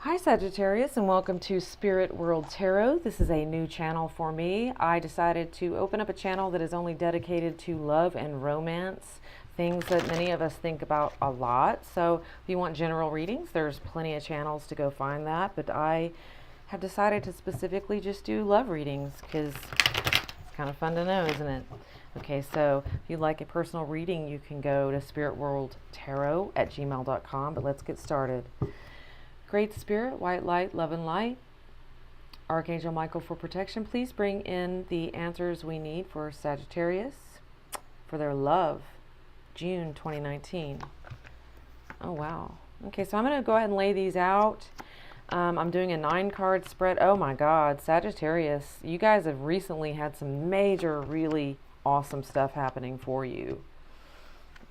Hi Sagittarius, and welcome to Spirit World Tarot. This is a new channel for me. I decided to open up a channel that is only dedicated to love and romance, things that many of us think about a lot. So if you want general readings, there's plenty of channels to go find that, but I have decided to specifically just do love readings because it's kind of fun to know, isn't it? Okay, so if you'd like a personal reading, you can go to spiritworldtarot@gmail.com, but let's get started. Great Spirit, white light, love and light, Archangel Michael for protection, please bring in the answers we need for Sagittarius for their love, June 2019. Oh, wow. Okay, so I'm going to go ahead and lay these out. I'm doing a 9-card spread. Oh my God, Sagittarius, you guys have recently had some major, really awesome stuff happening for you.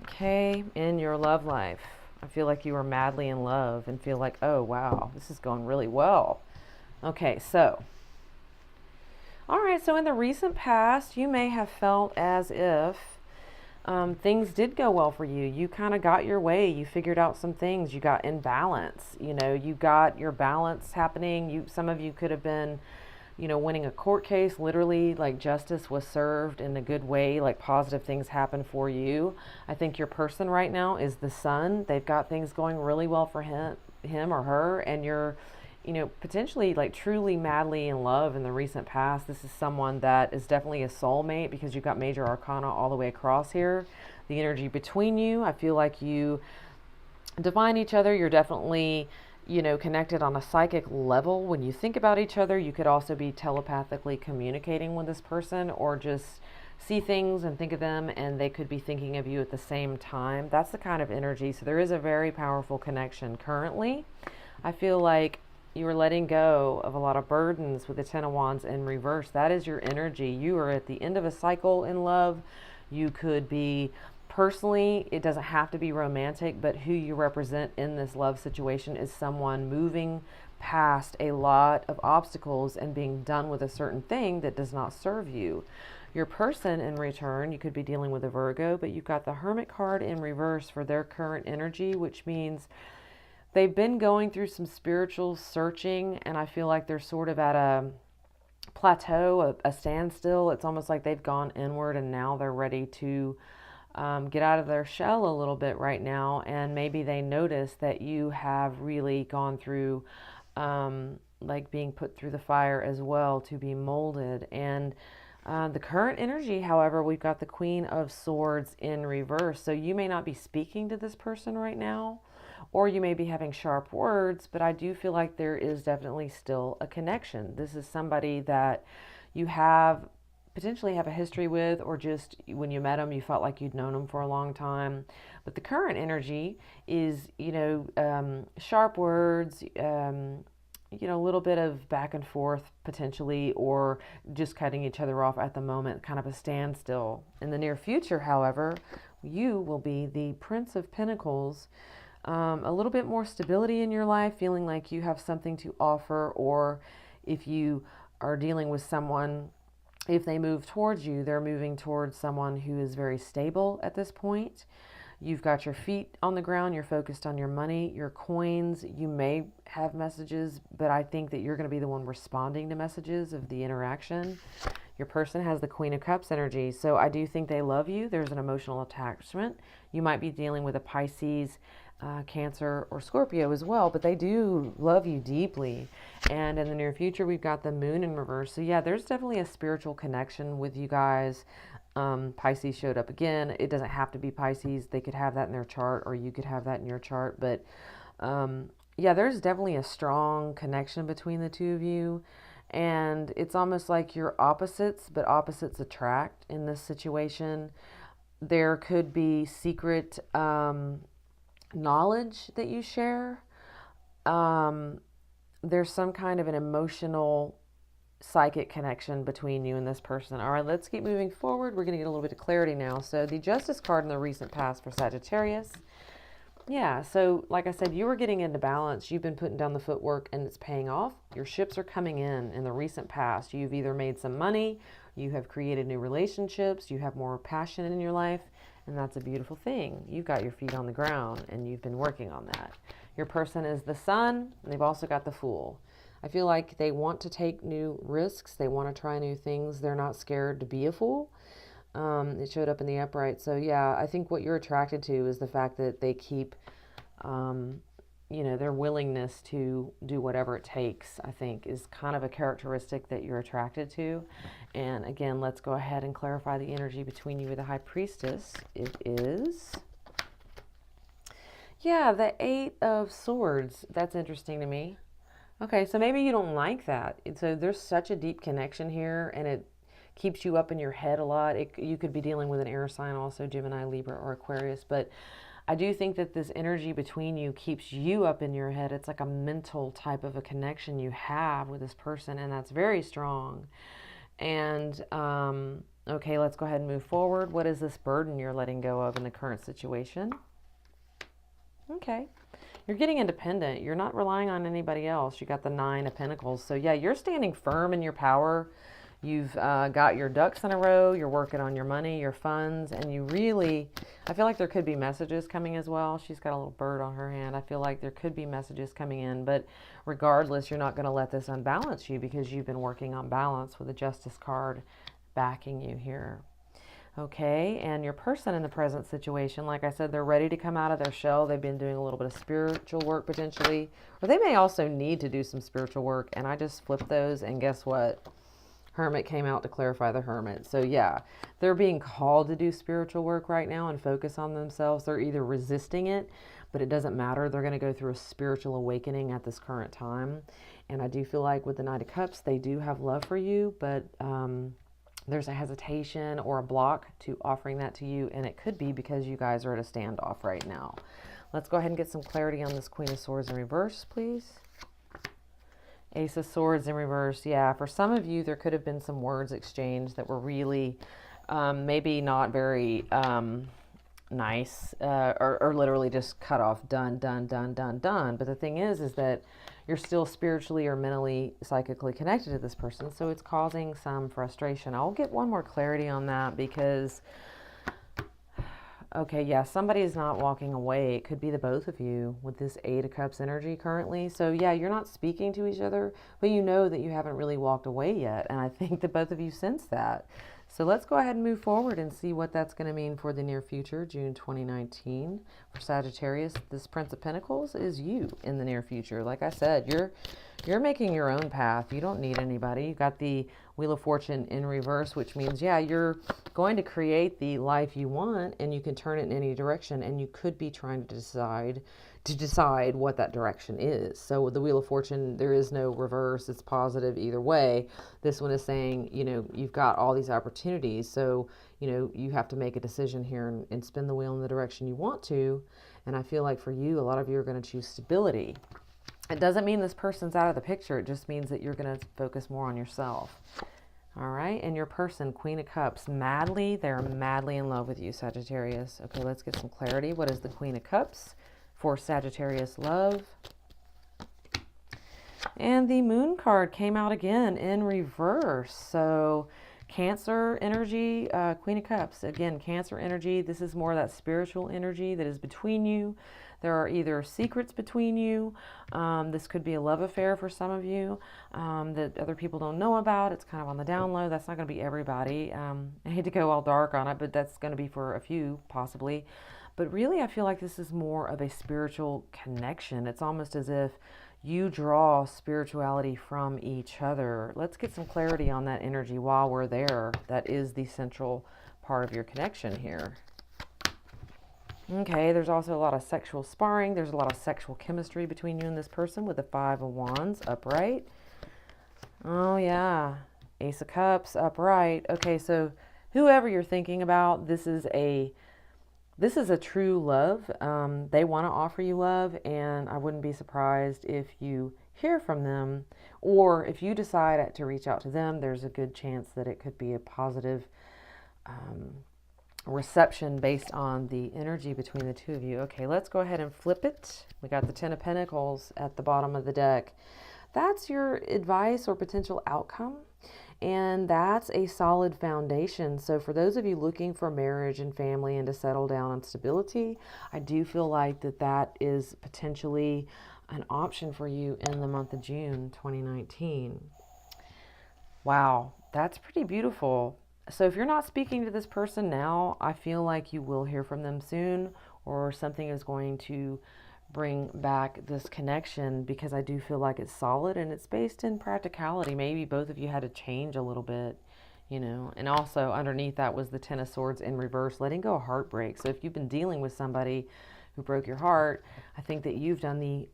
Okay, in your love life. I feel like you are madly in love and feel like, oh, wow, this is going really well. Okay, so, all right, so in the recent past, you may have felt as if things did go well for you. You kind of got your way. You figured out some things. You got in balance. You know, you got your balance happening. Some of you could have been, winning a court case, literally, like justice was served in a good way, like positive things happen for you. I think your person right now is the Sun. They've got things going really well for him or her, and you're, potentially like truly madly in love in the recent past. This is someone that is definitely a soulmate because you've got major arcana all the way across here. The energy between you, I feel like you define each other. You're definitely connected on a psychic level. When you think about each other, you could also be telepathically communicating with this person or just see things and think of them, and they could be thinking of you at the same time. That's the kind of energy. So there is a very powerful connection currently. I feel like you are letting go of a lot of burdens with the Ten of Wands in reverse. That is your energy. You are at the end of a cycle in love. You could be personally, it doesn't have to be romantic, but who you represent in this love situation is someone moving past a lot of obstacles and being done with a certain thing that does not serve you. Your person in return, you could be dealing with a Virgo, but you've got the Hermit card in reverse for their current energy, which means they've been going through some spiritual searching, and I feel like they're sort of at a plateau, a standstill. It's almost like they've gone inward and now they're ready to get out of their shell a little bit right now, and maybe they notice that you have really gone through like being put through the fire as well to be molded. And the current energy, however, we've got the Queen of Swords in reverse. So you may not be speaking to this person right now, or you may be having sharp words, but I do feel like there is definitely still a connection. This is somebody that you potentially have a history with, or just when you met them, you felt like you'd known them for a long time. But the current energy is, sharp words, a little bit of back and forth potentially, or just cutting each other off at the moment, kind of a standstill. In the near future, however, you will be the Prince of Pentacles. A little bit more stability in your life, feeling like you have something to offer, or if you are dealing with someone, if they move towards you, they're moving towards someone who is very stable at this point. You've got your feet on the ground. You're focused on your money, your coins. You may have messages, but I think that you're going to be the one responding to messages of the interaction. Your person has the Queen of Cups energy. So I do think they love you. There's an emotional attachment. You might be dealing with a Pisces, Cancer, or Scorpio as well, but they do love you deeply. And in the near future, we've got the Moon in reverse. So yeah, there's definitely a spiritual connection with you guys. Pisces showed up again. It doesn't have to be Pisces. They could have that in their chart, or you could have that in your chart. But yeah, there's definitely a strong connection between the two of you. And it's almost like you're opposites, but opposites attract in this situation. There could be secret knowledge that you share. There's some kind of an emotional psychic connection between you and this person. All right, let's keep moving forward. We're going to get a little bit of clarity now. So the Justice card in the recent past for Sagittarius. Yeah, so like I said, you were getting into balance. You've been putting down the footwork and it's paying off. Your ships are coming in the recent past. You've either made some money, you have created new relationships, you have more passion in your life, and that's a beautiful thing. You've got your feet on the ground and you've been working on that. Your person is the Sun, and they've also got the Fool. I feel like they want to take new risks. They want to try new things. They're not scared to be a fool. It showed up in the upright. So yeah, I think what you're attracted to is the fact that they keep, their willingness to do whatever it takes, I think, is kind of a characteristic that you're attracted to. And again, let's go ahead and clarify the energy between you and the High Priestess. It is, yeah, the Eight of Swords. That's interesting to me. Okay, so maybe you don't like that. So there's such a deep connection here, and it keeps you up in your head a lot. You could be dealing with an air sign also, Gemini, Libra, or Aquarius, but I do think that this energy between you keeps you up in your head. It's like a mental type of a connection you have with this person, and that's very strong. And, okay, let's go ahead and move forward. What is this burden you're letting go of in the current situation? Okay. You're getting independent. You're not relying on anybody else. You got the Nine of Pentacles. So yeah, you're standing firm in your power. You've got your ducks in a row. You're working on your money, your funds, and you really, I feel like there could be messages coming as well. She's got a little bird on her hand. I feel like there could be messages coming in, but regardless, you're not going to let this unbalance you because you've been working on balance with the Justice card backing you here. Okay, and your person in the present situation, like I said, they're ready to come out of their shell. They've been doing a little bit of spiritual work potentially, or they may also need to do some spiritual work, and I just flipped those, and guess what? Hermit came out to clarify the Hermit. So yeah, they're being called to do spiritual work right now and focus on themselves. They're either resisting it, but it doesn't matter. They're going to go through a spiritual awakening at this current time. And I do feel like with the Knight of Cups, they do have love for you, but there's a hesitation or a block to offering that to you, and it could be because you guys are at a standoff right now. Let's go ahead and get some clarity on this Queen of Swords in reverse, please. Ace of Swords in reverse. Yeah, for some of you, there could have been some words exchanged that were really maybe not very nice or literally just cut off, done. But the thing is that you're still spiritually or mentally, psychically connected to this person, so it's causing some frustration. I'll get one more clarity on that because, okay, yeah, somebody is not walking away. It could be the both of you with this Eight of Cups energy currently. So yeah, you're not speaking to each other, but you know that you haven't really walked away yet, and I think that both of you sense that. So let's go ahead and move forward and see what that's going to mean for the near future, June 2019. For Sagittarius, this Prince of Pentacles is you in the near future. Like I said, you're making your own path. You don't need anybody. You got the Wheel of Fortune in reverse, which means, yeah, you're going to create the life you want, and you can turn it in any direction, and you could be trying to decide what that direction is. So with the Wheel of Fortune, there is no reverse. It's positive either way. This one is saying, you've got all these opportunities, so, you have to make a decision here and spin the wheel in the direction you want to. And I feel like for you, a lot of you are going to choose stability. It doesn't mean this person's out of the picture. It just means that you're going to focus more on yourself. All right. And your person, Queen of Cups, they're madly in love with you, Sagittarius. Okay, let's get some clarity. What is the Queen of Cups for Sagittarius love? And the Moon card came out again in reverse. So Cancer energy, Queen of Cups. Again, Cancer energy. This is more of that spiritual energy that is between you. There are either secrets between you. This could be a love affair for some of you that other people don't know about. It's kind of on the down low. That's not going to be everybody. I hate to go all dark on it, but that's going to be for a few possibly. But really, I feel like this is more of a spiritual connection. It's almost as if you draw spirituality from each other. Let's get some clarity on that energy while we're there. That is the central part of your connection here. Okay, there's also a lot of sexual sparring. There's a lot of sexual chemistry between you and this person with the Five of Wands upright. Oh, yeah. Ace of Cups upright. Okay, so whoever you're thinking about, this is a true love. They want to offer you love, and I wouldn't be surprised if you hear from them, or if you decide to reach out to them, there's a good chance that it could be a positive reception based on the energy between the two of you. Okay, let's go ahead and flip it. We got the Ten of Pentacles at the bottom of the deck. That's your advice or potential outcome. And that's a solid foundation. So for those of you looking for marriage and family and to settle down on stability, I do feel like that is potentially an option for you in the month of June 2019. Wow, that's pretty beautiful. So if you're not speaking to this person now, I feel like you will hear from them soon, or something is going to bring back this connection, because I do feel like it's solid and it's based in practicality. Maybe both of you had to change a little bit, and also underneath that was the Ten of Swords in reverse, letting go of heartbreak. So if you've been dealing with somebody who broke your heart, I think that you've done the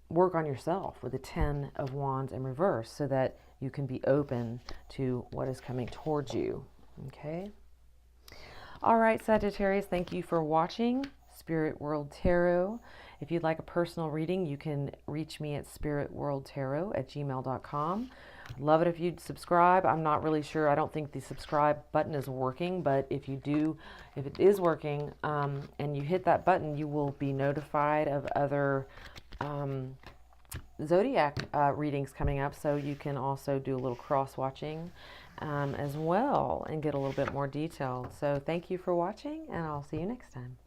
work on yourself with the Ten of Wands in reverse, so that you can be open to what is coming towards you. Okay. All right, Sagittarius, thank you for watching Spirit World Tarot. If you'd like a personal reading, you can reach me at spiritworldtarot@gmail.com. I'd love it if you'd subscribe. I'm not really sure. I don't think the subscribe button is working, but if it is working, and you hit that button, you will be notified of other zodiac readings coming up, so you can also do a little cross-watching as well and get a little bit more detail. So thank you for watching, and I'll see you next time.